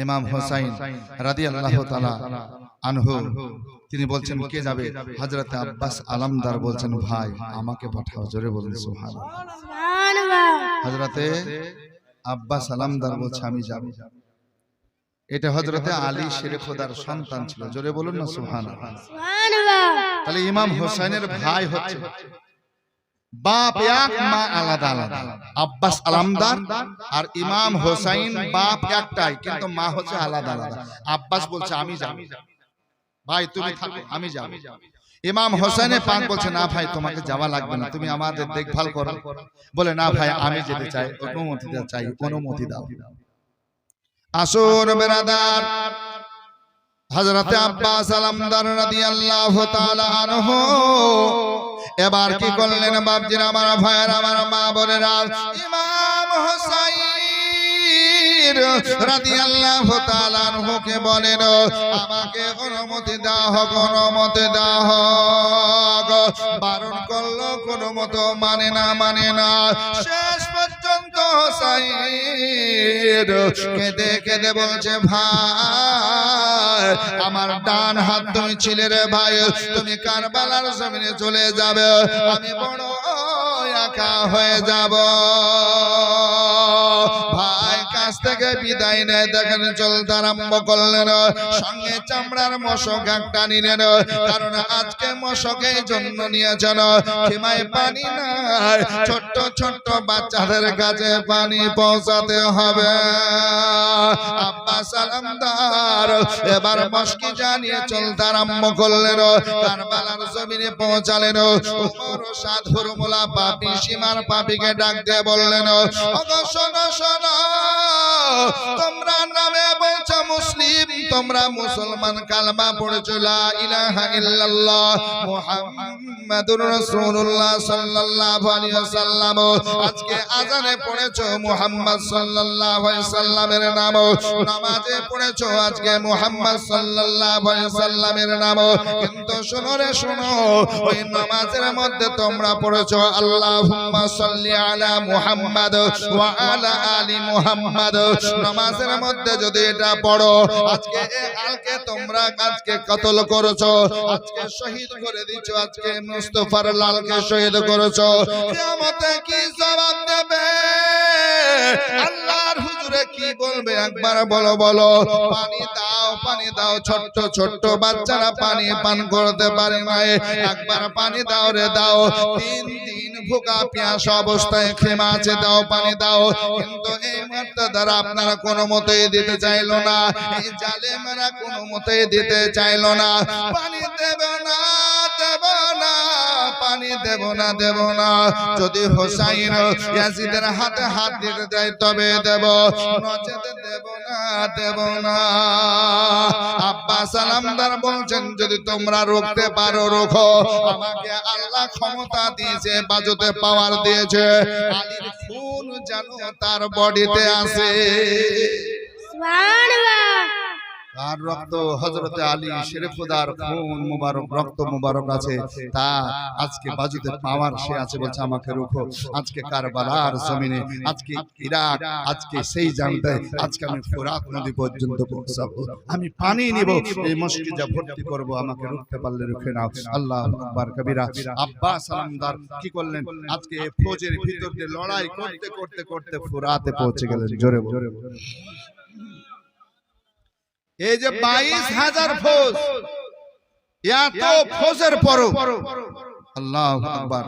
ইমাম হুসাইন রাদিয়াল্লাহু তাআলা আনহু তিনি বলছেন কে যাবে? হযরত আব্বাস আলমদার বলছেন ভাই আমাকে পাঠাও। জোরে বলুন সুবহানাল্লাহ। হযরতে আব্বাস আলমদার বলছে আমি যাব। এটা হযরতে আলী শেরে খোদার সন্তান ছিল। জোরে বলুন না সুবহানাল্লাহ। তাহলে ইমাম হুসাইনের ভাই হচ্ছে বাপ এক মা আলাদা আলাদা। আব্বাস আলমদার আর ইমাম হুসাইন বাপ একটাই কিন্তু মা হচ্ছে আলাদা আলাদা। আব্বাস বলছে আমি যাব, ভাই তুমি থাকো আমি যাব। ইমাম হুসাইনের পাক বলছে না ভাই তোমাকে যাওয়া লাগবে না, তুমি আমাদের দেখভাল করো। বলে না ভাই আমি যেতে চাই, অনুমতি চাই, অনুমতি দাও। আসুন বেরাদার, হযরতে আব্বাস আলমদার রাদিয়াল্লাহু তাআলা আনহু এবার কি করলেন বাপজিরা, আমার ভাইয়ের, আমার মা বোনেরা, ইমাম হুসাইন রাদিয়াল্লাহু তাআলা আনহুকে বলেন আমাকে অনুমতি দাও হোক, অনুমতি দাও হোক। বারণ করলো কোনো মতো মানে না। শেষ পর্যন্ত হুসাইন কেঁদে কেঁদে বলছে ভাই আমার ডান হাত তুমি ছিলে রে ভাই, তুমি কারবালার জমিনে চলে যাবে, আমি বড় একা হয়ে যাব। ভাই কাছ থেকে বিদায় নেয়, দেখেন চলতে আরম্ভ করলেন। সঙ্গে চামড়ার মশক একটা নিলেন, কারণ আজকে মশকের জন্য নিয়েছেন সীমায় পানি নাই, ছোট্ট ছোট্ট বাচ্চাদের কাছে পানি পৌঁছাতে হবে। আব্বাস আলমদার এবার মশকি জানিয়ে চলতে আরম্ভ করলেন। কারবালার জমিনে পৌঁছালেন। উমর সাধুর মোলা পাপি সীমার পাপিকে ডাক দিয়ে বললেন ওগো শোনো শোনো, তোমরা নামে বলছো মুসলিম, তোমরা মুসলমান, কালমা পড়েছো লা ইলাহা ইল্লাল্লাহ মুহাম্মাদুর রাসূলুল্লাহ সাল্লাল্লাহু আলাইহি ওয়াসাল্লাম, আজকে আযানে পড়েছো মুহাম্মদ সাল্লাল্লাহু আলাইহি ওয়াসাল্লামের নাম, নামাজে পড়েছো আজকে মুহাম্মদ সাল্লাল্লাহু আলাইহি ওয়াসাল্লামের নাম, কিন্তু শোনো রে শোনো, ওই নামাজের মধ্যে তোমরা পড়েছো আল্লাহুম্মা সাল্লি আলা মুহাম্মাদ ওয়া আলা আলি মুহাম্মাদ। নামাজের মধ্যে যদি এটা পড়ো, আজকে আলকে তোমরা আজকে কতল করেছো, আজকে শহীদ করে দিছো, আজকে মুস্তাফার লালকে শহীদ করেছো, কিয়ামতে কি জবাব দেবে? আল্লাহর হুজুরে কি বলবে একবার বলো বলো। পানি দাও, পানি দাও, ছোট্ট ছোট্ট বাচ্চারা পানি পান করতে পারে না, একবার পানি দাও রে দাও। 3 দিন ভুকা পিয়াস অবস্থায় খেমা আছে, দাও পানি দাও। কিন্তু এই মুর্তাদারা আপনারা কোনো মতেই দিতে চাইলো না, এই জালেমেরা কোনো মতেই দিতে চাইলো না। পানি দেবে না, দেব না, পানি দেব না, দেব না। যদি হুসাইন ইয়াজিদের হাতে হাত দিতে দেয় তবে দেব, নচেত দেব না, দেব না। আব্বাস আলমদার বলছেন যদি তোমরা রুখতে পারো রোখো, আমাকে আল্লাহ ক্ষমতা দিয়েছে, বাজুতে পাওয়ার দিয়েছে, আলীর খুন যেন তার বডিতে আছে। সুবহানাল্লাহ। আর রক্ত হযরতে আলী শেরে খোদার খুন মুবারক, রক্ত মুবারক আছে, তা আজকে বাজুতে পাওয়ার সে আছে, বলছে আমাকে রুখো। আজকে কারবালার জমিনে, আজকে ইরাক, আজকে সেই জায়গাতে, আজকে আমি ফোরাত নদী পর্যন্ত পৌঁছাবো, আমি পানি নিব, এই মসজিদে ভর্তি করব, আমাকে রুখতে পারলে রুখে নাও। আল্লাহু আকবার কবিরা। আব্বাস আলমদার কি করলেন? আজকে ফৌজের ভিতর দিয়ে লড়াই করতে করতে করতে ফোরাতে পৌঁছে গেলেন। জোরে জোরে এই যে 22,000 ফৌজ, এত ফৌজের পরও আল্লাহু আকবার,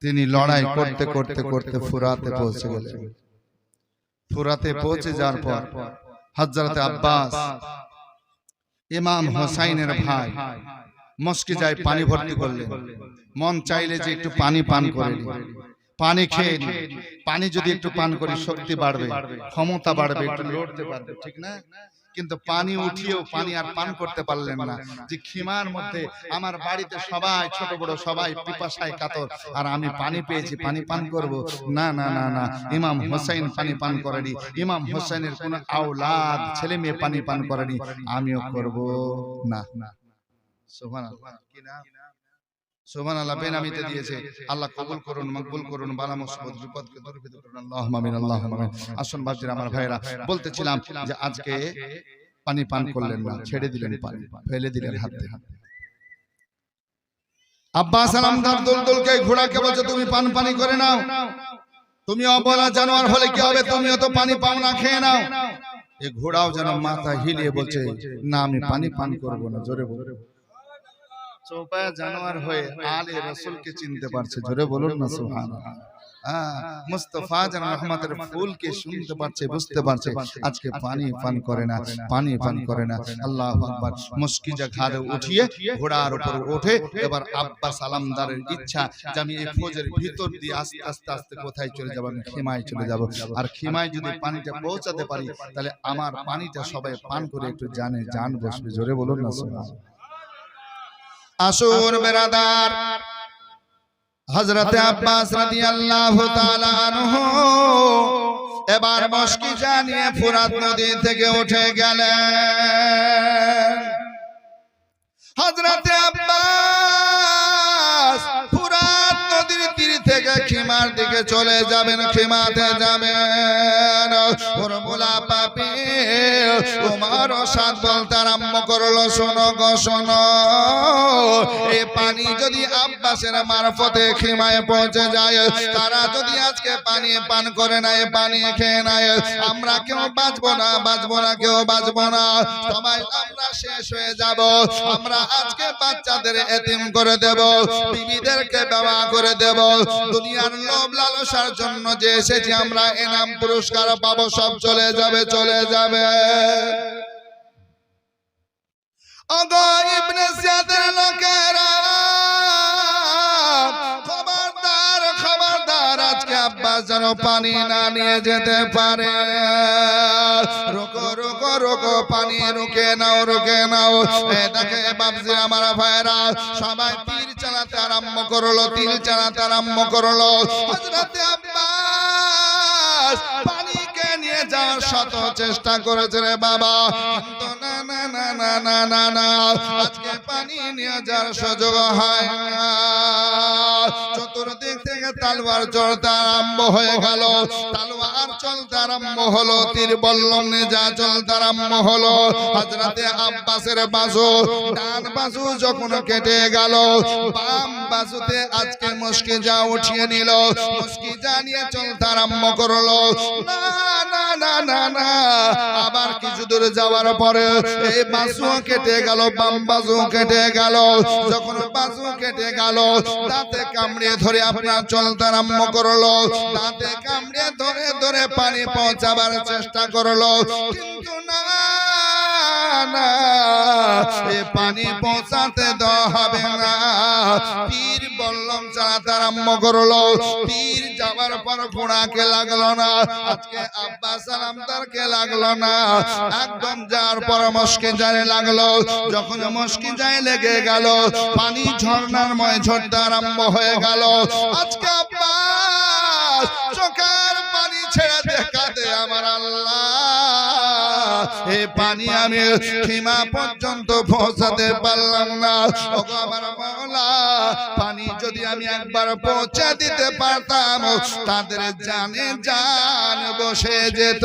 তিনি লড়াই করতে করতে করতে ফুরাতে পৌঁছে গেলেন। ফুরাতে পৌঁছে যাওয়ার পর হযরত আব্বাস ইমাম হুসাইনের ভাই মস্কে যায় পানি ভর্তি করলেন। মন চাইলে যে একটু পানি পান করে নি, পানি খেয়ে নি, পানি যদি একটু পান করি শক্তি বাড়বে, ক্ষমতা বাড়বে, একটু লড়তে পারবে, ঠিক না? কিন্তু পানি উঠিয়েও পানি আর পান করতে পারলেন না। যে খিমার মধ্যে আমার বাড়িতে সবাই ছোট বড় সবাই পিপাসায় কাতর, আর আমি পানি পেয়েছি, পানি পান করব না, না না না। ইমাম হুসাইন পানি পান করেনি, ইমাম হুসাইনের কোন আওলাদ ছেলে মেয়ে পানি পান করেনি, আমিও করব না। সুবহানাল্লাহ। কি না সুবহানাল্লাহ বেনামিতে দিয়েছে। আল্লাহ কবুল করুন, মকবুল করুন, বালা মুসিবত বিপদকে দূরীভূত করুন। আল্লাহুম্মা আমিন, আল্লাহুম্মা আমিন। আসুন বাপজিরা, আমার ভাইরা, বলতেছিলাম যে আজকে পানি পান করলেন না, ছেড়ে দিলেন পানি, ফেলে দিলেন হাতে। আব্বাস আলামদার দুলদুলকে ঘোড়াকে বলছে তুমি পানি করে নাও, তুমি অবলা জানোয়ার হলে কি হবে, তুমিও তো পানি পাও না, খেয়ে নাও। এই ঘোড়াও যেন মাথা হিলিয়ে বলছে না, আমি পানি পান করব না। জোরে বলুন। চৌপায়া জানোয়ার হয়ে আলে রাসূলকে চিনতে পারছে। জোরে বলুন না সুবহানাল্লাহ। মুস্তাফা জান রহমতের ফুলকে শুনতে পারছে, বুঝতে পারছে। আজকে পানি পান করে না, পানি পান করে না। আল্লাহু আকবার। মুশকিজা ঘাড়ে উঠিয়ে ঘোড়ার উপর ওঠে। এবার আব্বাস আলামদারের ইচ্ছা যে আমি এই ফৌজের ভিতর দিয়ে আস্তে আস্তে আস্তে কোথায় চলে যাব, আমি খিমায় চলে যাব। আর খিমায় যদি পানিটা পৌঁছাতে পারি তাহলে আমার পানিটা সবাই পান করে একটু জানে জান বসবে। জোরে বলুন না সুবহানাল্লাহ। আসুন বেরাদার, হযরতে আব্বাস রাদিয়াল্লাহু তাআলা আনহু এবার মুশকিজা নিয়ে ফুরাত নদী থেকে উঠে গেলেন। হযরতে আব্বাস ফুরাত নদীর তীর থেকে খিমার দিকে চলে যাবেন, খিমাতে যাবেন। ওরমুলা পাপি ওমর সাদ বলতে আরম্ভ করলো, শোনো গো শোনো, এই পানি যদি আব্বাসের মারফতে খিমায় পৌঁছে যায়, তারা যদি আজকে পানি পান করে না, পানি খেয়ে নেয়, আমরা কেউ বাঁচবো না, বাঁচবো না, কেউ বাঁচবো না, সবাই আমরা শেষ হয়ে যাব। আমরা আজকে বাচ্চাদের এতিম করে দেব, বিবিদেরকে বেওয়া করে দেব। দুনিয়ার লোভ লালসার জন্য যে এসেছি আমরা এনাম পুরস্কার পাবো, সব চলে যাবে, চলে যাবে। ওগো ইবনে জিয়াদের লোকেরা, খবরদার খবরদার, আজকে আব্বাস যেন পানি না নিয়ে যেতে পারে। রোকো রোকো রোকো, পানি রুকে নাও, রুকে নাও। দেখে বাপজি আমার ভাইরা, সবাই তীর চালাতে আরম্ভ করলো, তীর চালাতে আরম্ভ করলো। হযরতে আব্বাস পানিকে নিয়ে যাওয়ার শত চেষ্টা করেছে রে বাবা, কিন্তু না না না না না না না, আজকে পানি নিয়ে যাওয়ার সুযোগ হয় না। চতুর্দিক থেকে তালওয়ার চলতে আরম্ভ হয়ে গেল, তালওয়ার চলতে আরম্ভ হলো, তীর বল্লম নিয়ে যা চলতে আরম্ভ হলো। হযরতে আব্বাসের বাজু, ডান বাজু যখন কেটে গেল, বাম বাজুতে আজকে মুশকিজা উঠিয়ে নিল, মুশকিজা নিয়ে চলতে আরম্ভ করলো। না না না না না, আবার কিছু দূর যাওয়ার পরে এই বাজু কেটে গেল, বাম বাজু কেটে গেল। যখন বাজু কেটে গেল, দাঁতে কামড়িয়ে ধরে আপনার চলতে আরম্ভ করলো, দাঁতে কামড়িয়ে ধরে ধরে পানি পৌঁছাবার চেষ্টা করলো, কিন্তু না না, এ পানি পৌঁছাতে দেওয়া হবে না। তীর বল্লম চালাতে আরম্ভ করলো, তীর যাবার পর ঘোড়াকে লাগলো না, আজকে আব্বাস আলামদারকে লাগলো না, একদম যার পর মুশকিজায় লাগলো। যখন মুশকিজায় লেগে গেল, পানি ঝর্ণার ময় ঝরতে আরম্ভ হয়ে গেল। আজকে আব্বাস চোখের পানি ছেড়ে দেখাতে আমার আল্লাহ, এই পানি আমি খিমা পর্যন্ত পৌঁছাতে পারলাম না। ওগো আমার মাওলা, পানি যদি আমি একবার পৌঁছে দিতে পারতাম, তাদের জানে জান বসে যেত।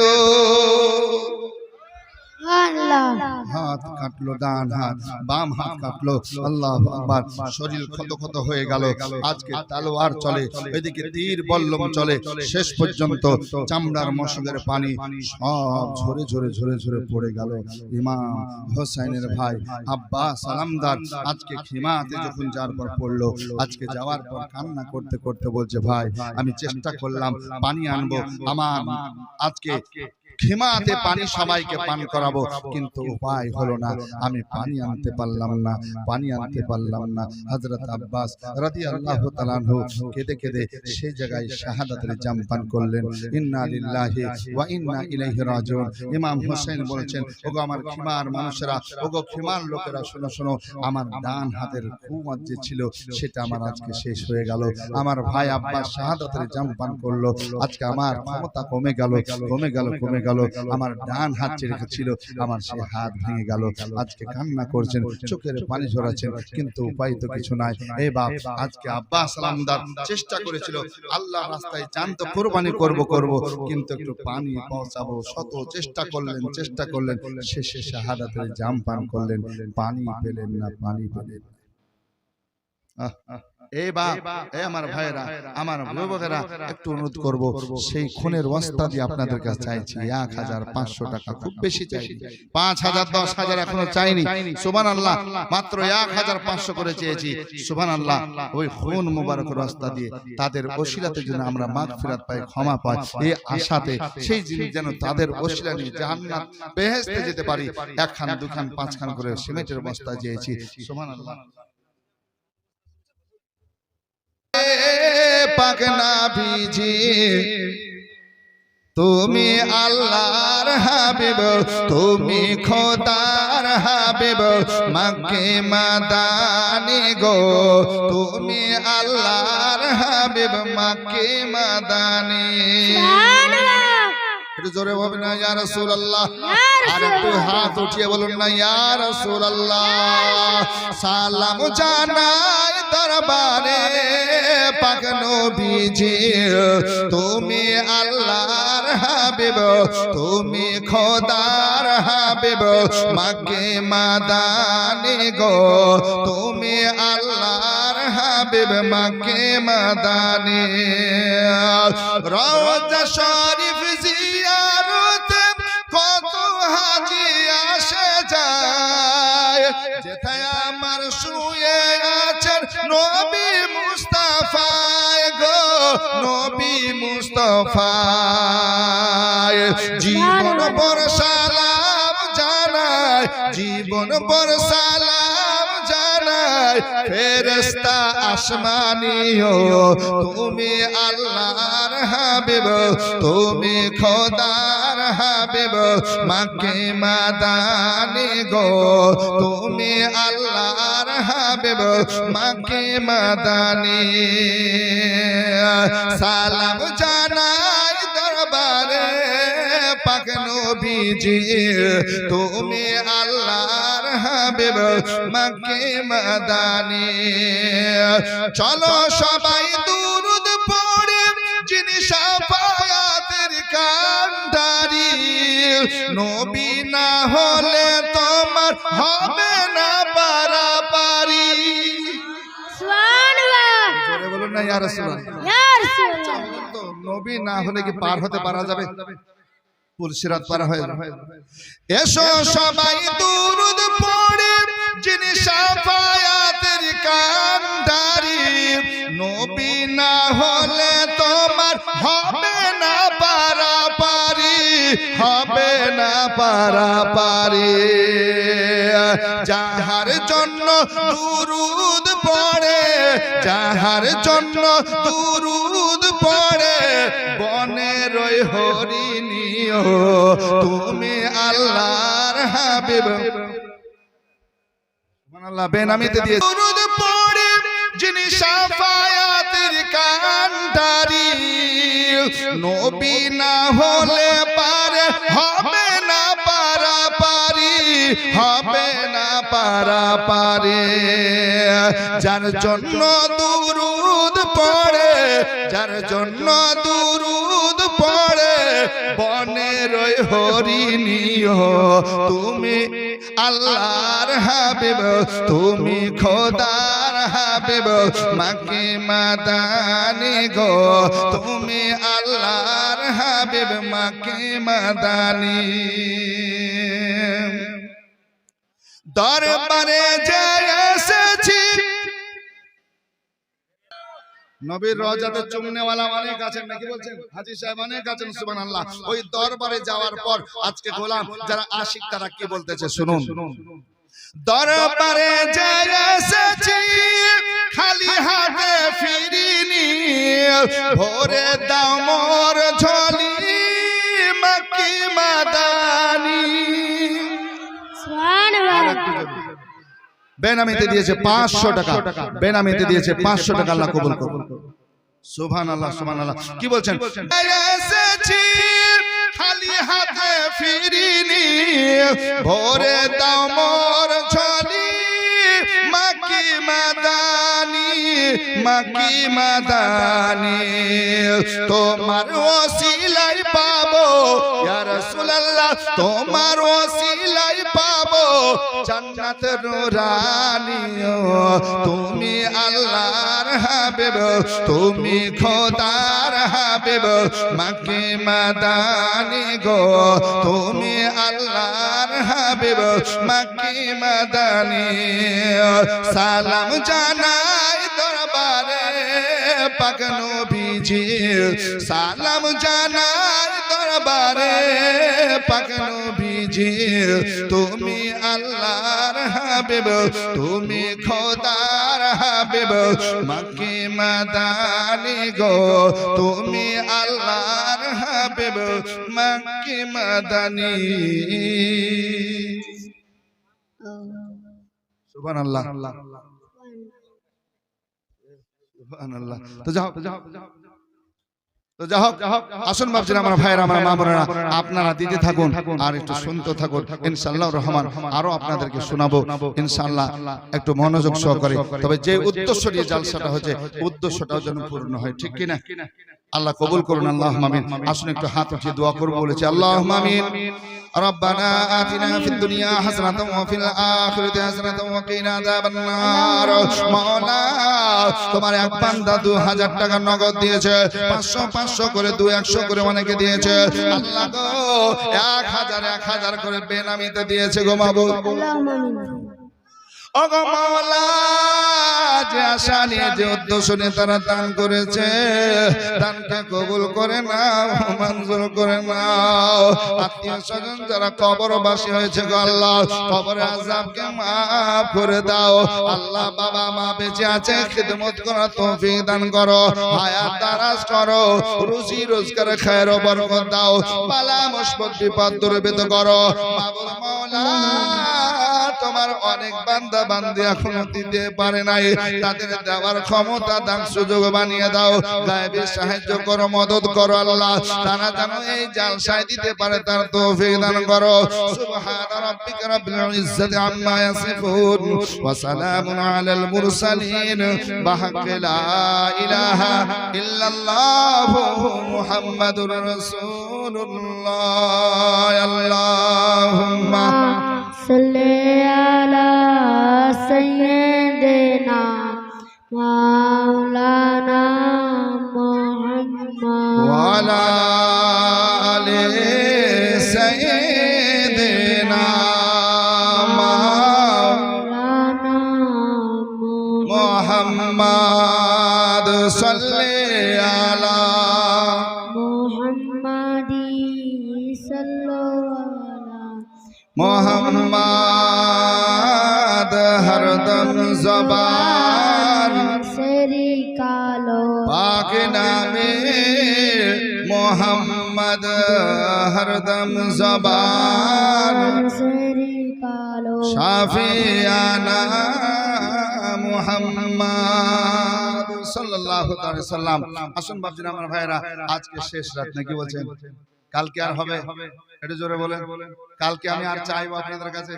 হাত কাটলো, ডান হাত, বাম হাত কাটলো, আল্লাহু আকবার। শরীর ক্ষত ক্ষত হয়ে গেল। আজকে তলোয়ার চলে, এদিকে তীর বল্লম চলে, শেষ পর্যন্ত চামড়ার মশকের পানি সব ঝরে ঝরে ঝরে ঝরে পড়ে গেল। ইমাম হোসেনের ভাই আব্বাস আলামদার আজকে খিমাতে যখন যাওয়ার পর পড়লো, আজকে যাওয়ার পর কান্না করতে করতে বলছে, ভাই আমি চেষ্টা করলাম পানি আনবো, আমার আজকে খিমাতে পানি সবাইকে পান করাবো, কিন্তু উপায় হলো না, আমি পানি আনতে পারলাম না, পানি আনতে পারলাম না। হযরত আব্বাস রাদিয়াল্লাহু তাআলা আনহু কেঁদে কেঁদে সেই জায়গায় শাহাদাতের জাম পান করলেন। ইন্না লিল্লাহি ওয়া ইন্না ইলাইহি রাজিউন। ইমাম হোসেন বলেছেন, ওগো আমার খিমার মানুষেরা, ওগো খিমার লোকেরা, শোনো শোনো, আমার ডান হাতের কুওয়াত যে ছিল সেটা আমার আজকে শেষ হয়ে গেল। আমার ভাই আব্বাস শাহাদাতের জাম পান করলো, আজকে আমার ক্ষমতা কমে গেল, কমে গেল, কমে গেল। গেল, আমার ডান হাত যে রেখেছিল আমার সেই হাত ভেঙে গেল। আজকে কান্না করছেন, চোখের পানি ঝরাচ্ছেন, কিন্তু উপায় তো কিছু নাই। এই বাপ, আজকে আব্বাস সালামদার চেষ্টা করেছিল আল্লাহ রাস্তায় জান তো কোরবানি করব কিন্তু একটু পানি পৌঁছাবো, শত চেষ্টা করলেন, শেষে শাহাদাতের জাম পান করলেন, পানি পেলেন না। এই বাপ, এই আমার ভাইরা, আমার যুবকেরা, একটু অনুরোধ করব, সেই খুনের ওয়াস্তা দিয়ে আপনাদের কাছে চাইছি 1500 টাকা, খুব বেশি চাইনি, 5000 10,000 এখনো চাইনি। সুবহানাল্লাহ, মাত্র 1500 করে চেয়েছি। সুবহানাল্লাহ, ওই খুন মুবারকের ওয়াস্তা দিয়ে তাদের ওসিলাতে যেন আমরা মাগফিরাত পাই, ক্ষমা পাই, এই আশাতে সেই জিনিস যেন তাদের ওসিলা নিয়ে জান্নাত বেহেশতে যেতে পারি। 1 খান 2 খান 5 খান করে সিমেন্টের বস্তা চেয়েছি। সুবহানাল্লাহ। পাক নবীজি তুমি আল্লাহর হাবিব, তুমি খোদার হাবিব, মক্কে মাদানি গো, তুমি আল্লাহর হাবিব, মক্কে মাদানি। একটু জোরে বলবেন না ইয়া রাসূলুল্লাহ, আর একটু হাত উঠিয়ে বলুন না ইয়া রাসূলুল্লাহ। সালাম জানাই দরবারে পাক নবীজি, তুমি আল্লাহর হাবিব, তুমি খোদার হাবিব, মক্কে মাদানি গো, তুমি আল্লাহর হাবিব, মক্কে মাদানি। রওজা শরীফ জিয়ারতে কত হাজি আসে যায়, যেথায় আমার শুয়ে আছেন নবী মুস্তাফা গো, নবী মুস্তাফা। জীবন ভর সালাম জানাই, জীবন ভর সালাম জানাই, ফেরেশতা আসমানীও, তুমি আল্লাহর হাবিব, তুমি খোদার হাবিব, মক্কে মাদানি গো, তুমি আল্লাহর হাবিব, মক্কে মাদানি। সালাম জানাই দরবারে পাক নবীজি, তুমি আল্লাহর হাবিব, মক্কে মাদানি। চলো সবাই দুরূদ পড়ে যিনি শাফায়াতের কান্ডারি, নবী না হলে তোমার হবে না পারাপারি। সুবহানাল্লাহ, জোরে বলুন না ইয়া রাসূলুল্লাহ। ইয়া রাসূলুল্লাহ, নবী না হলে কি পার হতে পারা যাবে? পুলসিরাত পার হয়ে যাবে। এসো সবাই দুরূদ পড়ে যিনি শাফায়াতের কান্ডারি, নবী না হলে তোমার হবে না পারাপারি, হবে না পারাপারি। যাহার জন্য দুরূদ পড়ে, যাহার জন্য দুরূদ পড়ে, বনের ওই হরিণীও, তুমি আল্লাহর হাবিব। সুবহানাল্লাহ, বেনামিতে দিয়ে দুরূদ পড়ে যিনি শাফায়াতের কান্ডারি, নবী না হলে পারে হবে না পারাপারি, হবে না পারাপারি। যার জন্য দুরূদ পড়ে, যার জন্য দুরূদ পড়ে, বনের ওই হরিণীও, তুমি আল্লাহর হাবিব, তুমি খোদার হাবিব, মক্কে মাদানি গো, তুমি আল্লাহর হাবিব, মক্কে মাদানি। দরবারে যাই এসেছি, নবীর রওজাতে চুমনেওয়ালা অনেক আছেন, নাকি বলছেন হাজী সাহেব অনেক আছেন। সুবহানাল্লাহ, ওই দরবারে যাওয়ার পর আজকে গোলাম যারা আশিক তারা কি বলতেছে শুনুন। দরবারে যাই এসেছি, খালি হাতে ফিরিনি, ভরে দাও মোর ঝোলি, মক্কি মাদানি। সুবহানাল্লাহ, বেনামিতে দিয়েছে 500 টাকা, বেনামিতে দিয়েছে 500 টাকা, আল্লাহ কবুল করুন। সুবহানাল্লাহ, সুবহানাল্লাহ। কি বলছেন? এসেছি খালি খালি হাতে ফিরিনি ভরে দাও মোর ঝলি মাকি মাদানি মাকি মাদানি তোমার ওসিলাই পাবো ইয়া রাসূলুল্লাহ তোমার ওসিলাই পাবো জান্নাত নূরানি তুমি আল্লাহর হাবিব তুমি খোদার হাবিব মাকি মাদানি গো তুমি আল্লাহর হাবিব মাকি মাদানি সালাম জানাই দরবারে পাক নবীজি সালাম জানাই দরবারে পাক নবীজি তুমি আল্লাহর হাবিব তুমি খোদার হাবিব মক্কি মাদানি গো তুমি আল্লাহর হাবিব মক্কি মাদানি সুবহানাল্লাহ সুবহানাল্লাহ তো যাও তো যাও আসুন বাপজিরা আমার ভাইরা আমার মা বোনেরা আপনারা দিতে থাকুন আর একটু শুনতে থাকুন ইনশাআল্লাহর রহমান আরো আপনাদেরকে শোনাবো ইনশাআল্লাহ একটু মনোযোগ সহকারে তবে যে উদ্দেশ্য নিয়ে জালসাটা হচ্ছে উদ্দেশ্যটাও যেন পূর্ণ হয় ঠিক কি না আল্লাহ কবুল করুন আল্লাহুম্মা আমিন আসুন একটু হাত উঠিয়ে দোয়া করব বলেছি আল্লাহুম্মা আমিন ربنا آتنا في الدنيا حسنة وفي الآخرة حسنة وقنا عذاب النار مولا তোমার এক বান্দা 2000 টাকা নগদ দিয়েছে 500 500 করে 200 করে অনেকে দিয়েছে আল্লাহ গো 1000 করে বেনামিতে দিয়েছে গো মাবুদ আল্লাহুম্মা আমিন ও গো মাওলা যে আশা নিয়ে যে উদ্দেশ্য নিয়ে তারা দান করেছে দানকে কবুল করে নাও মঞ্জুর করে নাও আত্মীয় স্বজন যারা কবরবাসী হয়েছে গো আল্লাহ কবরের আযাবকে মাফ করে দাও আল্লাহ বাবা মা বেঁচে আছে খিদমত করার তৌফিক দান করো হায়াত দারাজ করো রুজি রোজগারে খায়ের ও বরকত দাও বালা মুসিবত বিপদ দূরীভূত করো মাবুদ মাওলা তোমার অনেক বান্দা বান্দি এখনো দিতে পারে নাই তাদের দেওয়ার ক্ষমতা দান সুযোগ বানিয়ে দাও গায়েবী সাহায্য করো মদদ করো আল্লাহ তারা যেন এই জালসায় দিতে পারে তার তৌফিক দান করো সুবহান রাব্বিকা রাব্বিল ইজ্জাতি আম্মা ইয়াসিফুন ওয়া সালামুন আলাল মুরসালিন বিহাক্কি লা ইলাহা ইল্লাল্লাহ মুহাম্মাদুর রাসূলুল্লাহ আল্লাহুম্মা সাল্লি আলা সাইয়্যিদিনা মাওলানা মুহাম্মদ ওয়া আলা আলি সাইয়্যিদিনা মাওলানা মুহাম্মদ সাল্লি আলা মুহাম্মাদি সাল্লাল্লাহু মোহাম্মদ হরদম জবান সেরি কালো পাক নামে মোহাম্মদ হরদম জবান সেরি কালো শাফিয়ানা মুহাম্মদ সাল্লাল্লাহু আলাইহি সাল্লাম আসুন বাপজিরা আমার ভাইরা আজকে শেষ রাত নাকি বলছেন কালকে আর হবে এটা জোরে বলেন কালকে আমি আর চাইবো আপনাদের কাছে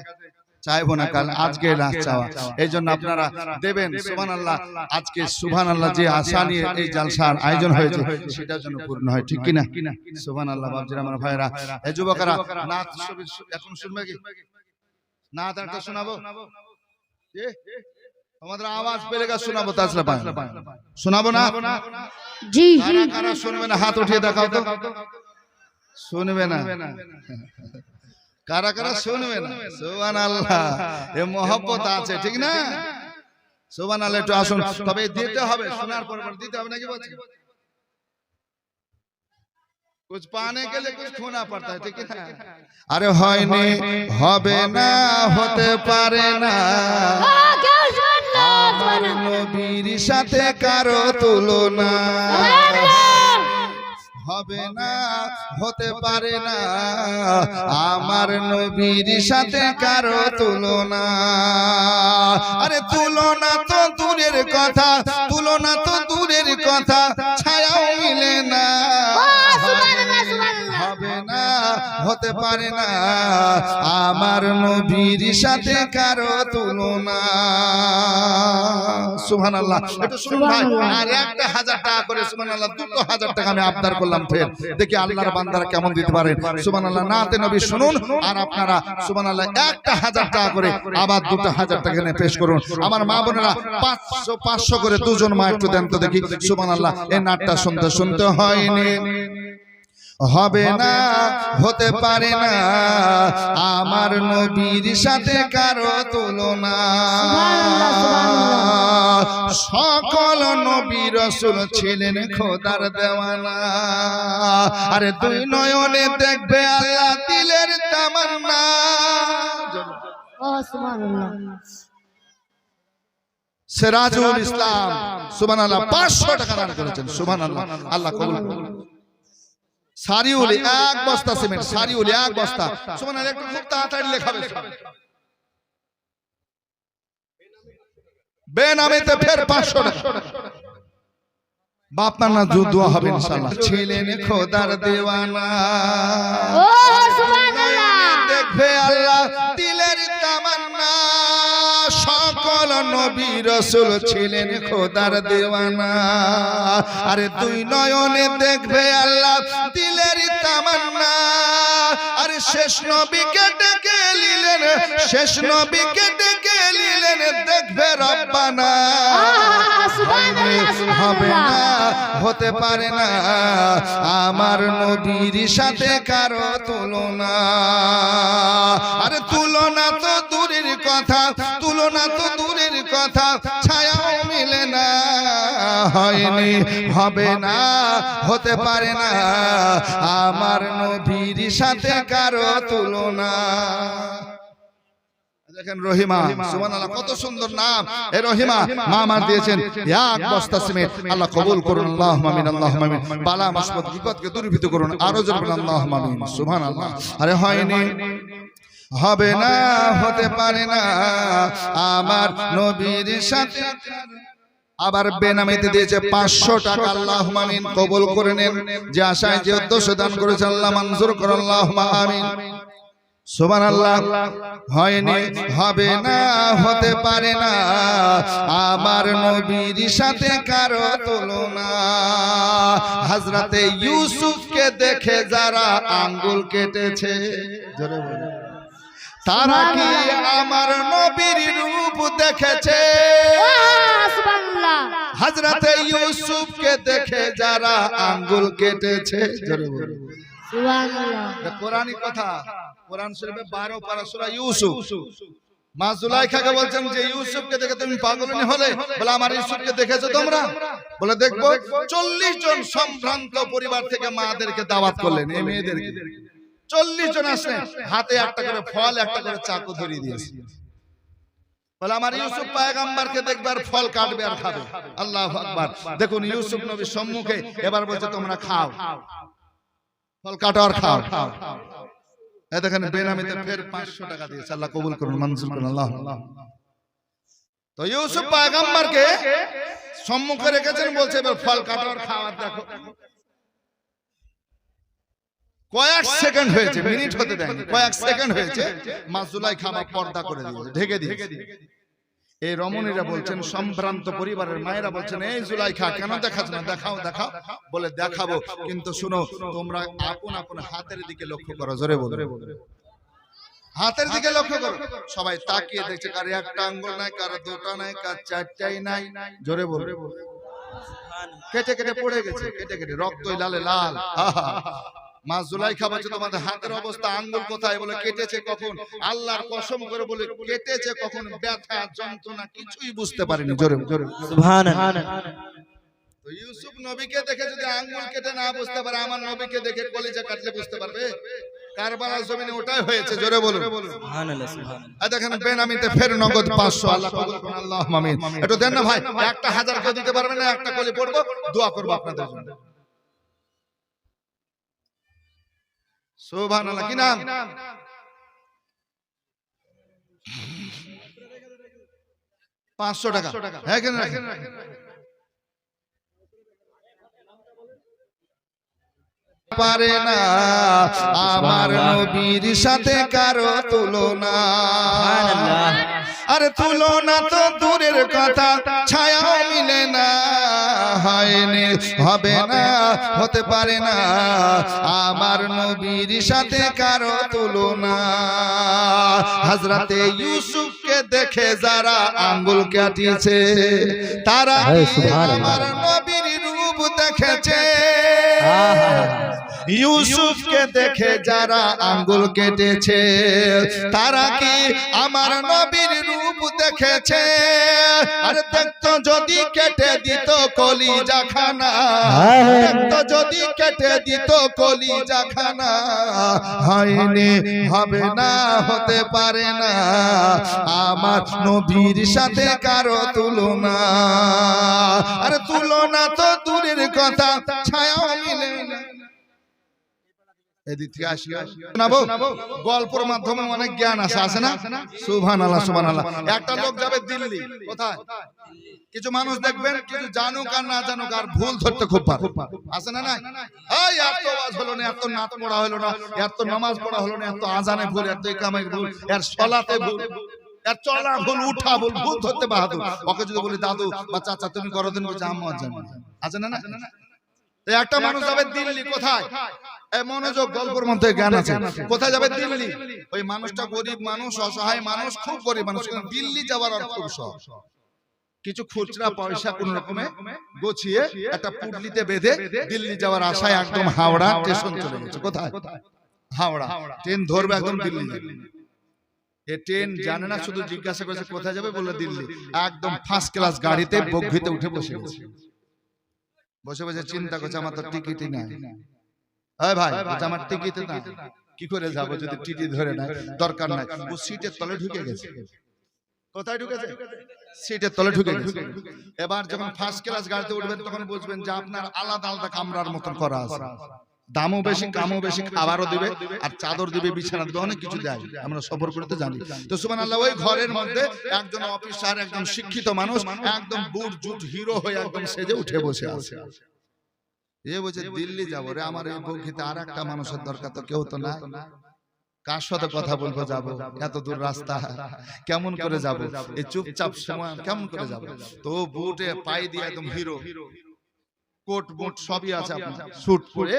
চাইবো না কাল আজকে লাস্ট চাওয়া এইজন্য আপনারা দেবেন সুবহানাল্লাহ আজকে সুবহানাল্লাহ যে আশা নিয়ে এই জালসার আয়োজন হয়েছে সেটার জন্য পূর্ণ হয় ঠিক কি না সুবহানাল্লাহ বাপজিরা আমার ভাইরা এই যুবকরা নাচ এখন শুনবে কি নাচ একটা শোনাবো তোমাদের আওয়াজ পেলেগা শোনাবো তাছলা পায় শোনাবো না জি কারা শুনবে না হাত উঠিয়ে দেখাও তো শুনবে না কারা কারা শুনবে না সুবহানাল্লাহ এ মোহব্বত আছে ঠিক না সুবহানাল্লাহ একটু আসুন তবে দিতে হবে শোনার পর দিতে হবে নাকি বলছি कुछ पाने के लिए कुछ खोना पड़ता है ठीक है अरे হয়নি হবে না হতে পারে না আমার নবীর সাথে কারো তুলনা হবে না হতে পারে না আমার নবীর সাথে কারো তুলনা আরে তুলনা তো দূরের কথা তুলনা তো দূরের কথা ছায়াও মিলে না হবে না হতে পারে না আমার নবীর সাথে কারো তুলনা। সুবহানাল্লাহ। একটু শুনুন ভাই, আর একটা 1000 টাকা করে সুবহানাল্লাহ, 2000 টাকা আমি আবদার করলাম ফের, দেখি আল্লাহর বান্দারা কেমন দিতে পারেন। সুবহানাল্লাহ। নাতে নবী শুনুন, আর আপনারা সুবহানাল্লাহ একটা 1000 টাকা করে আবার 2000 টাকা নিয়ে পেশ করুন। আমার মা বোনেরা 500 করে দুজন মা একটু দেন তো দেখি। সুবহানাল্লাহ। এই নাটটা শুনতে শুনতে হয়নি, হবে না, হতে পারে না আমার নবীর সাথে কারো তুলনা। সকল নবী রাসূল ছিলেন খোদার দেওয়ানা, আরে দুই নয়নে দেখবে আল্লাহ দিলের তামান্না। সিরাজুল ইসলাম সুবহানাল্লাহ 500 টাকা দান করেছেন। সুবহানাল্লাহ। আল্লাহ কবুল করুন। সারিউল এক বস্তা সিমেন্ট, সারিউল এক বস্তা। সুবহানাল্লাহ। একটু খুব তাড়াতাড়ি লেখাবে। বেনামিতে ফের 500 টাকা। বাপ নানা দোয়া হবে ইনশাআল্লাহ। ছিলেন খোদার দেওয়ানা, ও সুবহানাল্লাহ, দেখবে আল্লাহ দিলের তামান্না। সকল নবী রাসূল ছিলেন খোদার দেওয়ানা, আরে দুই নয়নে দেখবে আল্লাহ দিলের তামান্না। আরে শেষ নবীকে ডেকে নিলেন, শেষ নবীকে ডেকে নিলেন দেখবে রব্বানা। হবে না, হতে পারে না আমার নবীর সাথে কারো তুলনা। আরে তুলনা তো দূরের কথা, তুলনা তো দূরের কথা, ছায়াও মিলে না, হয়নি, হবে না, হতে পারে না আমার নবীর সাথে কারো তুলনা। দেখেন রহিমা, সুবহানাল্লাহ, কত সুন্দর নাম। এই রহিমা মা আমার দিয়েছেন এক বস্তা সিমেন্ট। আল্লাহ কবুল করুন। আল্লাহুম্মা আমিন, আল্লাহুম্মা আমিন। বালা মুসিবত বিপদকে দূরীভূত করুন। আরো জোরে বলুন আল্লাহুম্মা আমিন। সুবহানাল্লাহ। আরে হয়নি, হবে না, হতে পারে না আমার নবীর সাথে। আবার বেনামিতে দিয়েছে 500 টাকা। আল্লাহুম্মা আমিন। কবুল করে নেন। যে আশায় যে উদ্দেশ্য দান করেছে আল্লাহ মঞ্জুর করুন। আল্লাহুম্মা আমিন। সুবহানাল্লাহ। হয়নি, হবে না, হতে পারে না আমার নবীর সাথে কারো তুলনা। হযরতে ইউসুফকে দেখে যারা আঙ্গুল কেটেছে, জোরে বলুন, তারা কি আমার নবীর রূপ দেখেছে? সুবহানাল্লাহ। হযরতে ইউসুফকে দেখে যারা আঙ্গুল কেটেছে, জোরে বলুন সুবহানাল্লাহ। এটা কোরআনী কথা। কোরআন শরীফে 12 পারা সূরা ইউসুফ। মা জুলাইখাকে বলছেন যে ইউসুফকে দেখে তুমি পাগলনি হলে? বলে আমার ইউসুফকে দেখেছো তোমরা? বলে দেখবো। 40 জন সম্ভ্রান্ত পরিবার থেকে মাদেরকে দাওয়াত করলেন, এই মেয়েদেরকে 40 জন আসলেন, হাতে একটা করে ফল, একটা করে চাকু ধরিয়ে দিয়েছে। বলে আমার ইউসুফ পয়গম্বরকে দেখবে আর ফল কাটবে আর খাবে। আল্লাহু আকবার। দেখুন ইউসুফ নবীর সম্মুখে এবার বলছে তোমরা খাও, ফল কাটো আর খাও। এই দেখেন বেনামিতে ফের 500 টাকা দিয়েছে। আল্লাহ কবুল করুন, মঞ্জুর করুন। আল্লাহ। তো ইউসুফ পয়গম্বরকে সম্মুখে রেখেছেন, বলছে এবার ফল কাটো আর খাও আর দেখো। কয়েক সেকেন্ড হয়েছে, মিনিট হতে দেয়নি, কয়েক সেকেন্ড হয়েছে, মা জুলাইখা পর্দা করে দিয়েছে, ঢেকে দিয়েছে। এই রমণীরা বলছেন, সম্ভ্রান্ত পরিবারের মায়েরা বলছেন, এই জুলাইখা কেন দেখাচ্ছ না? দেখাও দেখাও। বলে দেখাবো, কিন্তু শুনো তোমরা আপন আপন হাতের দিকে লক্ষ্য করো। জোরে বলো, হাতের দিকে লক্ষ্য করো। সবাই তাকিয়ে দেখছে, কার একটা আঙ্গুল নাই, কার দুটো নাই, কার চারটাই নাই। জোরে বলো। কেটে কেটে পড়ে গেছে, কেটে কেটে রক্ত লালে লাল। মা জুলাইখা বলছে তোমাদের হাতের অবস্থা, আঙ্গুল কোথায়? বলে কেটেছে কখন? আল্লাহর কসম করে বলে কেটেছে কখন, ব্যথা যন্ত্রণা কিছুই বুঝতে পারেনি। জোরে জোরে সুবহানাল্লাহ। তো ইউসুফ নবীকে দেখে যদি আঙ্গুল কেটে না বুঝতে পারে, আমার নবীকে দেখে কলিজা কাটলে বুঝতে পারবে? কারবালার জমিনে ওটাই হয়েছে। জোরে বলুন সুবহানাল্লাহ, সুবহানাল্লাহ। দেখেন বেনামিতে ফের নগদ 500। আল্লাহ কবুল করুন। আল্লাহুম্মা আমিন। একটু দেন না ভাই, একটা 1000 কে দিতে পারবেন না? একটা কলি পড়বো, দোয়া করব আপনাদের জন্য। সুবহানাল্লাহ। কি নাম? 500 টাকা। হ্যাঁ কেন রাখেন? পারে না আমার নবীর সাথে কারো তুলনা সুবহানাল্লাহ আরে তুলনা তো দূরের কথা ছায়াও মিলে না হয়নি হবে না হতে পারে না আমার নবীর সাথে কারো তুলনা হযরতে ইউসুফকে দেখে যারা আঙ্গুল কাটিয়েছে তারা কি আমার নবীর রূপ দেখেছে ইউসুফকে দেখে যারা আঙ্গুল কেটেছে তারা কি আমার নবীর রূপ দেখেছে আরে দেখতো যদি কেটে দিত কলিজাখানা দেখতো যদি কেটে দিত কলিজাখানা হয়নি হবে না হতে পারে না আমার নবীর সাথে কারো তুলনা আরে তুলনা তো দূরের কথা ছায়াও মিলে না এদিক থেকে আসলে শোনাবো গল্পের মাধ্যমে অনেক জ্ঞান আছে না সুবহানাল্লাহ সুবহানাল্লাহ একটা লোক যাবে দিল্লি কোথায় কিছু মানুষ দেখবেন কিছু জানুক আর না জানুক আর ভুল ধরতে খুব পারে আছে না নাই এই এত ওয়াজ হলো না এত নাত পড়া হলো না এত নামাজ পড়া হলো না এত আজানে ভুল এত ইকামে ভুল এর সালাতে ভুল এর চলা ভুল উঠা ভুল ভুল ধরতে বাহাদুর ওকে যদি বলি দাদু বা চাচা তুমি করো দিন বলছে আম্মু জানি আছে না না একটা মানুষ যাবে দিল্লি কোথায় এই মনোযোগ গল্পের মধ্যে জ্ঞান আছে কোথায় যাবে দিল্লি ওই মানুষটা গরিব মানুষ অসহায় মানুষ খুব গরিব মানুষ দিল্লি যাওয়ার আর খুব সহজ কিছু খুচরা পয়সা কোন রকমে গোছিয়ে একটা পুটলিতে বেঁধে দিল্লি যাওয়ার আশায় একদম হাওড়া স্টেশন চলে গেছে কোথায় হাওড়া ট্রেন ধরবে একদম দিল্লি যাবে এই ট্রেন জানে না শুধু জিজ্ঞাসা করেছে কোথায় যাবে বলে দিল্লি একদম ফার্স্ট ক্লাস গাড়িতে বগিতে উঠে বসে গেছে বসে বসে চিন্তা করছে আমার তো টিকিটই নাই এই ভাই আমার টিকিট না কি করে যাব যদি টিটি ধরে না দরকার নাই ও সিটের তলে ঢুকে গেছে কোথায় ঢুকেছে সিটের তলে ঢুকে গেছে এবার যখন ফার্স্ট ক্লাস গাড়িতে উঠবেন তখন বুঝবেন যে আপনার আলাদা আলাদা কামরার মতন করা আছে দামও বেশি কামও বেশি খাবারও দিবে আর চাদর দিবে বিছানা দিবে অনেক কিছু দেয় আমরা সফর করতে জানি তো সুবহানাল্লাহ ওই ঘরের মধ্যে একজন অফিসার একজন শিক্ষিত মানুষ একদম বুট জুট হিরো হয়ে একদম সেজে উঠে বসে আছে এ বলছে দিল্লি যাবো রে আমার এই বগিতে আর একটা মানুষের দরকার তো কেউ তো না কার সাথে কথা বলবো যাব এত দূর রাস্তা কেমন করে যাব এই চুপচাপ সময় কেমন করে যাব তো বুটে পাই দিয়ে একদম হিরো কোট বুট সবই আছে আপনার স্যুট পরে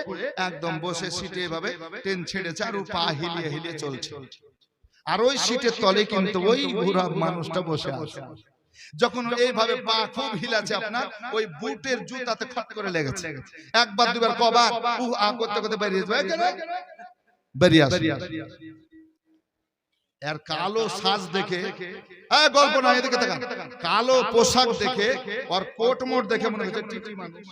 একদম বসে সিটে এভাবে ট্রেন ছেড়েছে আর ও পা হিলিয়ে হিলিয়ে চলছে আর ওই সিটের তলে কিন্তু ওই বুড়া মানুষটা বসে আছে যখন এইভাবে পা খুব হিলাছে আপনার ওই বুটের জুতাতে খট করে লেগেছে একবার দুবার কবার আ করতে করতে বেরিয়ে আসে এর কালো সাজ দেখে গল্প না এদিকে তাকান কালো পোশাক দেখে আর কোট মোট দেখে মনে হচ্ছে টিটি মানুষ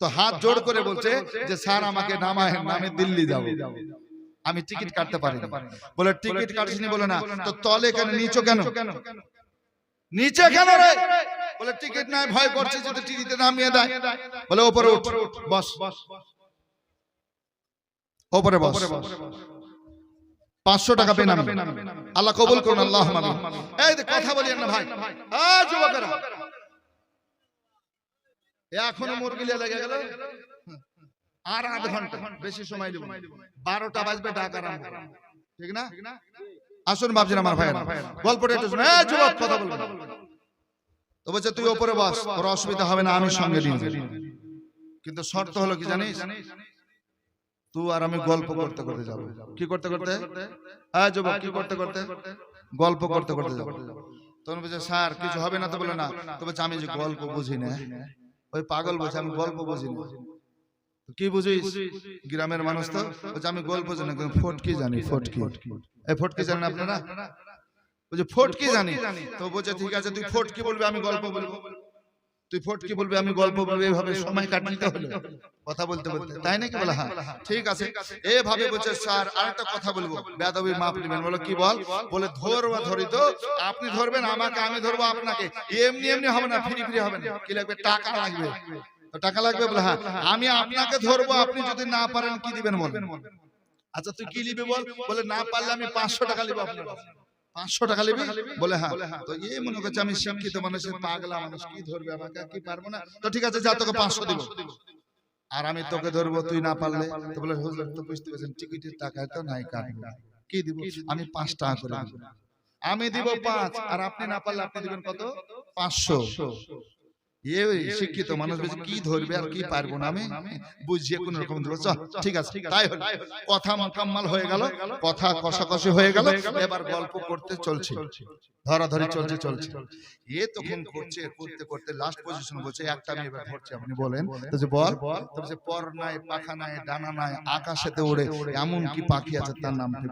তো হাত জোড় করে বলছে যে স্যার আমাকে নামায়েন আমি দিল্লি যাব আমি টিকিট কাটতে পারি না বলে টিকিট কাটছিনি বলে না তো তলে কেন নিচে কেন নিচে কেন রে বলে টিকিট নাই ভয় করছে যদি টিটিতে নামিয়ে দেয় বলে উপরে উঠ বস উপরে বস 500 টাকা বেনামে আল্লাহ কবুল করুন আল্লাহুম্মা আমিন এই যে কথা বলিয়েন না ভাই যুবকেরা এখনো মুরগিলে লেগে গেল আর আধ ঘন্টা বেশি সময় দেব 12টা বাজবে ডাক আরম্ভ ঠিক না আসুন বাপজিরা আমার ভাইরা গল্পটা একটু শুনুন এই যুবক কথা বলবেন তো বলছে তুই উপরে বস তোর অসুবিধা হবে না আমি সঙ্গে নিয়ে যাব কিন্তু শর্ত হলো কি জানিস তুই আর আমি গল্প করতে করতে যাব কি করতে করতে এই যুবক কি করতে করতে গল্প করতে করতে যাব তখন বলছে স্যার কিছু হবে না তো বলে না তো বলছে আমি যে গল্প বুঝি না ওই পাগল বলছে আমি গল্প বুঝি না কি বুঝিস গ্রামের মানুষ তো বলছে আমি গল্প জানি কিন্তু ফটকি জানি ফটকি এই ফটকি জানেন আপনারা বলছে ফটকি জানি তো বলছে ঠিক আছে তুই ফটকি বলবি আমি গল্প বলবো তুই ফটকি বলবি আমি গল্প বলবো এইভাবে সময় কাটাতে হলো কথা বলতে বলতে তাই নাকি বলে হ্যাঁ ঠিক আছে এইভাবে বলছে স্যার আরেকটা কথা বলবো বেয়াদবি মাপ নেবেন বলে কি বলে ধরবা ধরি তো আপনি ধরবেন আমাকে আমি ধরবো আপনাকে এমনি এমনি হবে না ফ্রি ফ্রি হবে না কি লাগবে টাকা লাগবে তো টাকা লাগবে বলে হ্যাঁ আমি আপনাকে ধরবো আপনি যদি না পারেন কি দিবেন বলেন আচ্ছা তুই কি নিবি বলে না পারলে আমি 500 টাকা নিব আপনার 500 টাকা নিবি বলে হ্যাঁ তো এই মনে করছে আমি শিক্ষিত মানুষের পাগলা মানুষ কি ধরবে আমাকে কি পারবো না তো ঠিক আছে যা তোকে 500 দিব আর আমি তোকে ধরবো, তুই না পারলে তো বলে হুজুর তো বুঝতে পেরেছেন টিকিটের টাকায় তো নাই কাটবো, কি দিব? আমি 5 টাকা করে দিব। আমি দিব 5, আর আপনি না পারলে আপনি দিবেন কত? 500। এই শিক্ষিত মানুষ বলছে কি ধরবে আর কি পারবো না, আমি বুঝিয়ে কোন রকম দেবো। চল ঠিক আছে, তাই হলো। কথা মোকাম্মাল হয়ে গেল, কথা কষাকষি হয়ে গেল, এবার গল্প করতে চলছে, ধরাধরি চলছে। এ তখন করছে, করতে করতে লাস্ট পজিশন বলছে একটা আমি এবার ধরছি, আপনি বলেন তো যে বল। তো বলছে পর নাই, পাখা নাই, ডানা নাই, আকাশেতে ওড়ে এমন কি পাখি আছে তার নাম কি?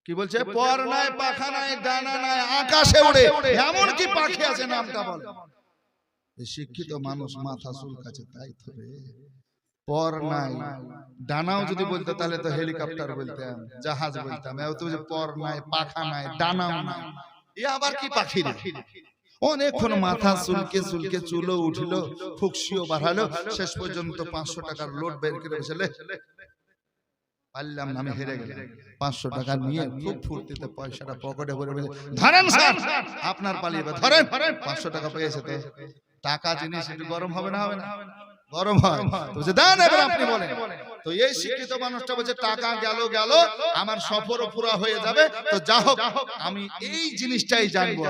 কি বলছে? পর নাই, পাখা নাই, ডানা নাই, আকাশে ওড়ে এমন কি পাখি আছে, নামটা বল। শিক্ষিত মানুষ মাথা চুলকাচ্ছে, তাই তো রে। পর নাই, ডানাও যদি বলতো তাহলে তো হেলিকপ্টার বলতাম, জাহাজ বলতাম। এও তো পর নাই, পাখা নাই, ডানাও নাই, এ আবার কি পাখি রে? অনেকক্ষণ মাথা চুলকে চুলকে চুলো উঠলো, ফুকসিও বাড়ালো, শেষ পর্যন্ত 500 টাকার নোট বের করে বসলে পারলাম না, আমি হেরে গেলাম। 500 টাকা নিয়ে খুব ফুর্তিতে পয়সাটা পকেটে ভরে বলে ধরেন স্যার আপনার পালিয়ে, ধরেন 500 টাকা পেয়েছে। তো টাকা জিনিস একটু গরম হবে না? হবে না? গরম হয়। তো বলছে দেন এবার আপনি বলেন। তো এই শিক্ষিত মানুষটা বলছে টাকা গেল, আমার সফরও পুরো হয়ে যাবে। তো যা হোক আমি এই জিনিসটাই জানবো,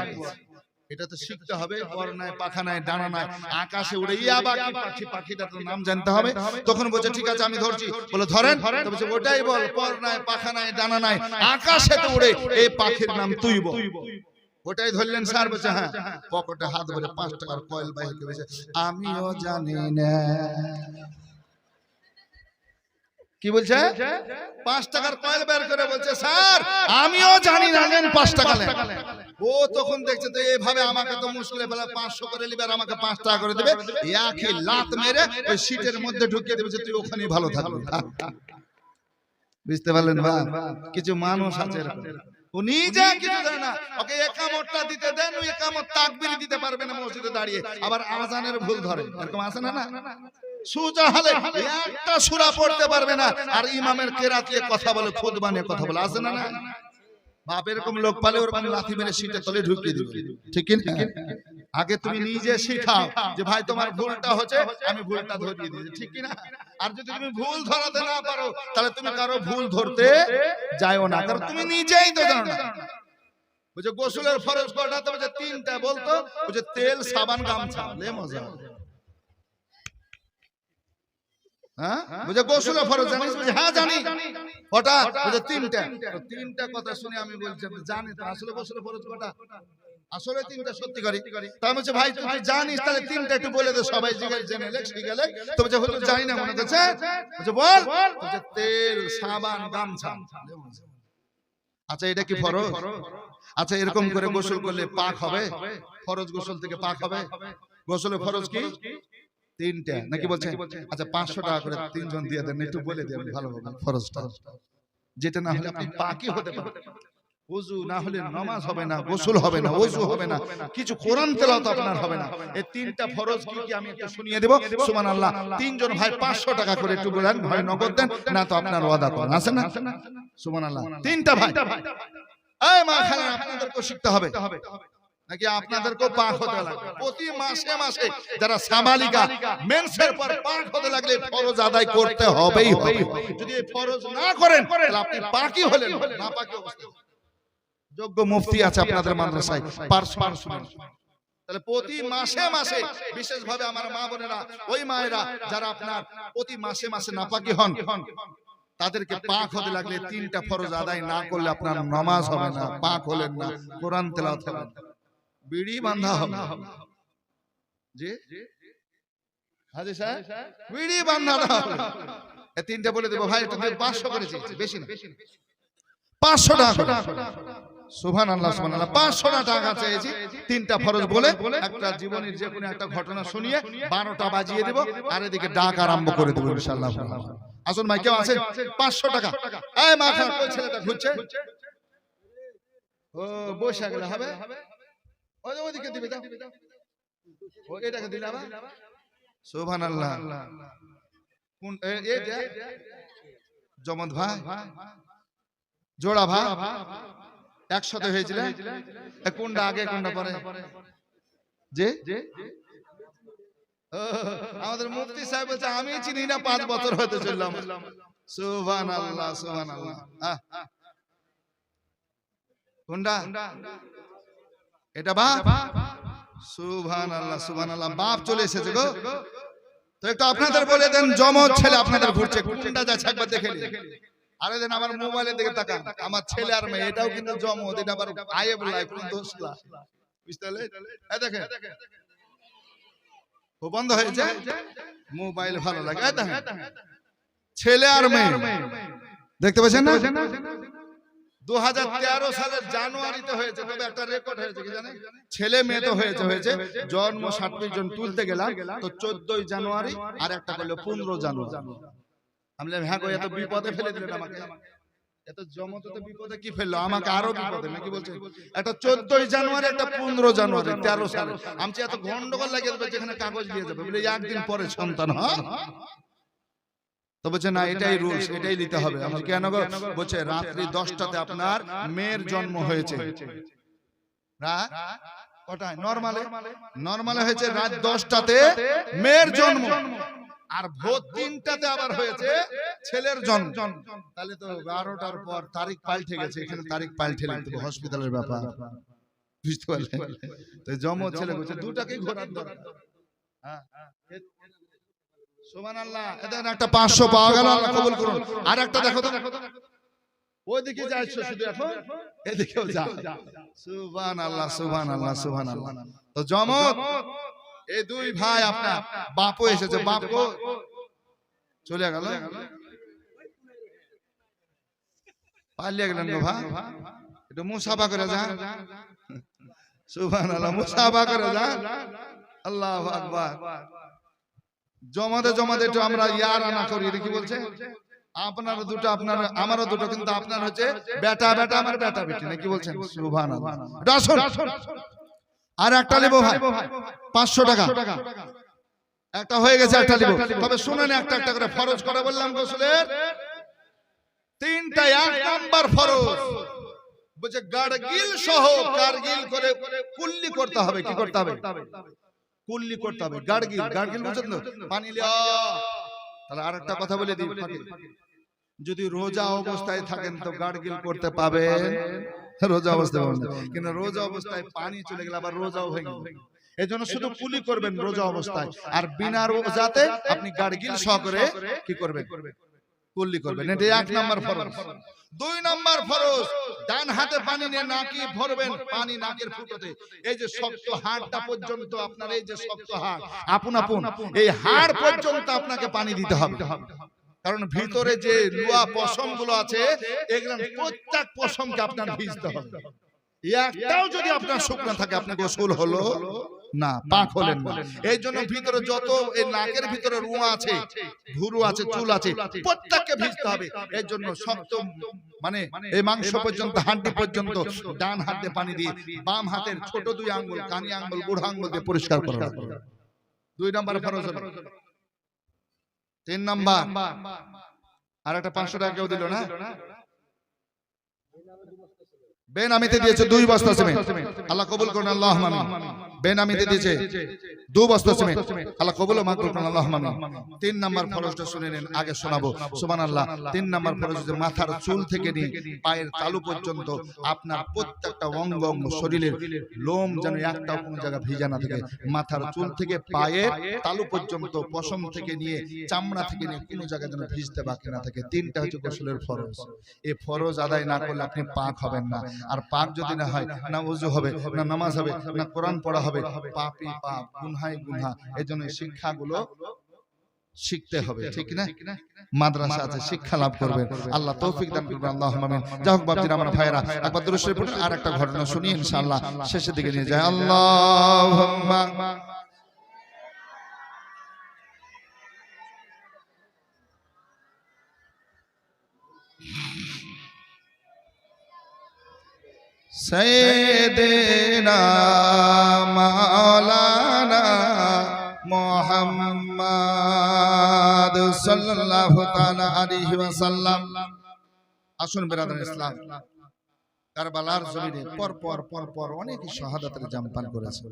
এটা তো শিখতে হবে। পর নাই, পাখা নাই, ডানা নাই, আকাশে উড়ে আবার কি পাখি, পাখিটা তো নাম জানতে হবে। তখন বলছে ঠিক আছে আমি ধরছি। বলে ধরেন। তো বলছে ওটাই বল, পর নাই, পাখা নাই, ডানা নাই, আকাশে তো উড়ে এই পাখির নাম তুই বল। ওটাই ধরলেন স্যার। বলছে হ্যাঁ। পকেটে হাত ভরে 5 টাকার কয়েল বাইকে বলছে আমিও জানি না। কি বলছে? 5 টাকার কয়েল বের করে বলছে স্যার আমিও জানি না, নেন 5 টাকা নেন। ও তখন দেখছে তো এইভাবে আমাকে তো মুশকিলে ফেলা, 500 করে নিবে আর আমাকে 5 টাকা করে দেবে। একই লাত মেরে ওই সিটের মধ্যে ঢুকিয়ে দেবে, তুই ওখানেই ভালো থাকবি। বুঝতে পারলেন ভাই? কিছু মানুষ আছে ও নিজে কিছু জানে না, ওকে একামতটা দিতে দেন, ওই একামত তাকবীর দিতে পারবে না মসজিদে দাঁড়িয়ে, আবার আজানের ভুল ধরে। এরকম আছে না? না সুজা হলে একটা সূরা পড়তে পারবে না, আর ইমামের কেরাত নিয়ে কথা বলে, খুতবা নিয়ে কথা বলে। আছে না? না বাপ এরকম লোক পালে ওরকম লাথি মেরে সিটে তলে ঢুকিয়ে দিবে, ঠিক কি না? আগে তুমি নিজে শিখাও যে ভাই তোমার ভুলটা হচ্ছে, আমি ভুলটা ধরিয়ে দিয়েছি, ঠিক কি না? আর যদি তুমি ভুল ধরাতে না পারো তাহলে তুমি কারো ভুল ধরতে যাও না, কারণ তুমি নিজেই তো জানো না। বুঝে গোসলের ফরজ কয়টা? তো বুঝে 3টা বলতো, বুঝে তেল, সাবান, গামছা। লে মজা। হ্যাঁ বুঝে গোসলের ফরজ জানিস? বুঝে হ্যাঁ জানি। কটা? বুঝে 3টা। তো 3টা কথা শুনে আমি বলছি জানি তো, আসলে গোসলের ফরজ কটা? আসলে 3টা সত্যি করি। তাই বলছে ভাই তুই জানিস তাহলে 3টা একটু বলে দে, সবাই জিজ্ঞেস জেনে লে শিখে গেলে। তো বলছে হুজুর জানি না মনে করছে। বলছে বল। বলছে তেল, সাবান, গামছা। আচ্ছা এটা কি ফরজ? আচ্ছা এরকম করে গোসল করলে পাক হবে? ফরজ গোসল থেকে পাক হবে? গোসলের ফরজ কি? 3টা নাকি বলছে? আচ্ছা 500 টাকা করে 3 জন দিয়ে দেন, একটু বলে দেন ভালোভাবে ফরজটা, যেটা না হলে আপনি পাকই হতে পারবেন। ওযু না হলে নামাজ হবে না, গোসল হবে না, ওযু হবে না, কিছু কোরআন তেলাওয়াত আপনার হবে না। এই 3টা ফরজ কি কি আমি একটু শুনিয়ে দেব। সুবহানাল্লাহ। 3 জন ভাই 500 টাকা করে একটু বলেন, হয় নগদ দেন না তো আপনার ওয়াদা করেন, আছে না? সুবহানাল্লাহ। 3টা ভাই। এই মা খালা আপনাদেরকে শিখতে হবে নাকি আপনাদেরকেও পাক হতে লাগবে? প্রতি মাসে মাসে যারা সামালিকা মেন্সের পর পাক হতে লাগলে ফরজ আদায় করতে হবেই হবে। যদি এই ফরজ না করেন তাহলে আপনি পাকই হলেন না, পাকি অবস্থা। যোগ্য মুফতি আছে আপনাদের মাদ্রাসায়, পার্সোনাল শুনেন। তাহলে প্রতি মাসে মাসে বিশেষ ভাবে আমার মা বোনেরা, ওই মায়েরা যারা আপনার প্রতি মাসে মাসে নাপাকি হন, তাদেরকে পাক হতে লাগলে 3টা ফরজ আদায় না করলে আপনার নামাজ হবে না, পাক হলেন না, কোরআন তেলাওয়াত হবে না, বিড়ি বাঁধা হবে। জি হাজি সাহেব বিড়ি বাঁধা হবে। এই 3টা বলে দেব ভাই, এটা 500 করে চেয়েছি, বেশি না, 500 টাকা করে। সুবহানাল্লাহ সুবহানাল্লাহ। 500 টাকা চেয়েছি 3টা ফরজ বলে একটা জীবনের যে কোনো একটা ঘটনা শুনিয়ে 12টা বাজিয়ে দেব, আর এদিকে ডাক আরম্ভ করে দেব ইনশাআল্লাহ। আসুন ভাই কেউ আছে? 500 টাকা। এই মা খান কই ছেলেটা ঘুরছে? ও বসে গেল হবে, ওই ওইদিকে দিবে দাও, ও এটাকে দিলাম। সুবহানাল্লাহ। কোন এইটা? জমদ ভাই, জোড়া ভাই একসাথে হয়েছিল। কোনটা আগে কোনটা পরে? যে আমাদের মুফতি সাহেব বলছে আমি চিনি না 5 বছর হতে চললাম। সুবহানাল্লাহ সুবহানাল্লাহ। কোনটা এটা বাপ? সুবহানাল্লাহ সুবহানাল্লাহ। বাপ চলে এসেছে গো। তো একটু আপনাদের বলে দেন, জমজ ছেলে আপনাদের ঘুরছে, কোনটা যাচ্ছে একবার দেখে নিন। আরে দেন আমার মোবাইলের দিকে তাকান, আমার ছেলে আর মেয়ে, এটাও কিন্তু জমজ, এটা আবার আইব লাই কোন দোষ না, বুঝতে পারলে? এই দেখেন ও বন্ধ হয়েছে, মোবাইল ভালো লাগে। এই দেখেন ছেলে আর মেয়ে দেখতে পাচ্ছেন না? 2013 সালের জানুয়ারিতে হয়েছে, তবে একটা রেকর্ড হয়েছে কি জানেন? ছেলে মেয়ে তো হয়েছে জন্ম সার্টিফিকেট তুলতে গেলাম তো 14 জানুয়ারি আর একটা করলো 15 জানুয়ারি। আমি বললাম হ্যাঁ গো, এত বিপদে ফেলে দিলেন আমাকে, এত জমতে বিপদে কি ফেললো আমাকে, আরো বিপদে নাকি বলছে? একটা 14 জানুয়ারি একটা 15 জানুয়ারি 13 সালে। আমি এত গন্ডগোল লাগিয়ে দেবে, যেখানে কাগজ দিয়ে যাবে বলে একদিন পরে সন্তান হয়। তো বলছে না এটাই রুলস, এটাই নিতে হবে। আমি কেন গো? বলছে রাত্রি 10টাতে আপনার মেয়ের জন্ম হয়েছে, রাত কটায়? নরমালে হয়েছে রাত 10টাতে মেয়ের জন্ম, আর ভোর 3টাতে আবার হয়েছে ছেলের জন্ম। তাহলে তো 12টার পর তারিখ পাল্টে গেছে, এখানে তারিখ পাল্টে লিখতে হবে, হসপিটালের ব্যাপার, বুঝতে পারলেন? তো জমজ ছেলে বলছে দুটাকেই ঘোরার দরকার। হ্যাঁ সুবহানাল্লাহ। এদের একটা 500 পাওয়া গেল, আল্লাহ কবুল করুন। আর একটা দেখো তো, ওইদিকে যাচ্ছে শুধু, এখন এদিকেও যা। সুবহানাল্লাহ সুবহানাল্লাহ সুবহানাল্লাহ। তো জমজ এই দুই ভাই, আপনার বাপও এসেছে, বাপও চলে গেল, পালিয়ে গেলেন গো ভাই। একটু মুসাফা করে যা, সুবহানাল্লাহ, মুসাফা করে যা, আল্লাহু আকবার। জমাতে একটু আমরা ইয়ার আনা করি, কি বলছে? আপনার দুটো, আপনার আমারও দুটো, কিন্তু আপনার হচ্ছে বেটা বেটা, আমার বেটা বেটি, নাকি বলছেন? সুবহানাল্লাহ। আসুন আর একটা নেবো ভাই, 500 টাকা একটা হয়ে গেছে, একটা নেবো। তবে শুনেন, একটা একটা করে ফরজ করে বললাম গোসলের 3টা। 1 নাম্বার ফরজ বলছে গার্গিল সহ, গার্গিল করে কুল্লি করতে হবে। কি করতে হবে? কুল্লি করতে হবে। গার্গিল বুঝছেন তো? পানি লিয়া। তাহলে আরেকটা কথা বলে দিই, যদি রোজা অবস্থায় থাকেন তো গার্গিল করতে পাবেন, রোজা অবস্থায়। কিন্তু রোজা অবস্থায় পানি চলে গেলে আবার রোজাও ভেঙে যাবে। এজন্য শুধু কুলি করবেন রোজা অবস্থায়, আর বিনা রোজাতে আপনি গার্গিল সহ করে কি করবেন? কুল্লি করবেন। এটা 1 নাম্বার ফরজ। 2 নাম্বার ফরজ, ডান হাতে পানি নিয়ে নাকি ভরবেন, পানি নাকের ফুটোতে। এই যে শক্ত হাড়টা পর্যন্ত, আপনার এই যে শক্ত হাড়, আপন এই হাড় পর্যন্ত আপনাকে পানি দিতে হবে। কারণ ভিতরে যে লোয়া পশম গুলো আছে, এগুলো প্রত্যেক পশমকে আপনার ভিজতে হবে। একটাও যদি আপনার শুকনো থাকে, আপনার গোসল হলো না, পাক হলেন না। এই জন্য ভিতরে যত এই নাকের ভিতরে রুয়া আছে, ভুরু আছে, চুল আছে, প্রত্যেককে ভিজতে হবে। এর জন্য শক্ত মানে এই মাংস পর্যন্ত, হাড্ডি পর্যন্ত ডান হাতে পানি দিয়ে, বাম হাতের ছোট 2 আঙ্গুল, কানি আঙ্গুল, বুড়া আঙ্গুল দিয়ে পরিষ্কার করা হবে। 2 নাম্বার ফরজ হলো। 3 নাম্বার, আর একটা 500 টাকা কেউ দিল না? বেনামিতে দিয়েছে 2 বস্তা সিমেন্ট, আল্লাহ কবুল করুন, আল্লাহুম্মা আমিন। বেনামিতে দিয়েছে 2 বস্তা সিমেন্ট, আল্লাহ কবুল ও মাকবুল করুন, আল্লাহুম্মা আমিন। 3 নাম্বার ফরজটা শুনে নেন, আগে শোনাবো। সুবহানাল্লাহ। 3 নাম্বার ফরজ হচ্ছে মাথার চুল থেকে নিয়ে পায়ের তালু পর্যন্ত আপনার প্রত্যেকটা অঙ্গ শরীরের লোম যেন একটাও কোনো জায়গা ভিজা না থাকে। মাথার চুল থেকে পায়ের তালু পর্যন্ত, পশম থেকে নিয়ে চামড়া থেকে নিয়ে কোনো জায়গা যেন ভিজতে বাকি না থাকে। 3টা হচ্ছে গোসলের ফরজ। এই ফরজ আদায় না করলে আপনি পাক হবেন না। আর পাক যদি না হয়, না ওযু হবে, না নামাজ হবে, না কোরআন পড়া হবে, পাপই পাপ, গুনহাই গুনহা। এজন্য শিক্ষাগুলো শিখতে হবে, ঠিক না? মাদ্রাসা আছে, শিক্ষা লাভ করবেন, আল্লাহ তৌফিক দান করবেন, আল্লাহুম্মা আমিন। যাই হোক বাপজিরা, আমার ভাইয়েরা, একবার দুরূদ শরীফ পড়ুন। আর একটা ঘটনা শুনি ইনশাআল্লাহ, শেষের দিকে নিয়ে যায়। আল্লাহুম্মা সাইয়্যিদিনা মাওলানা মুহাম্মদ সাল্লাল্লাহু তাআলা আলাইহি ওয়াসাল্লাম। আসুন বিরাদর ইসলাম, কারবালার জমিনে পর পর অনেক শাহাদাতের জাম পান করেছে।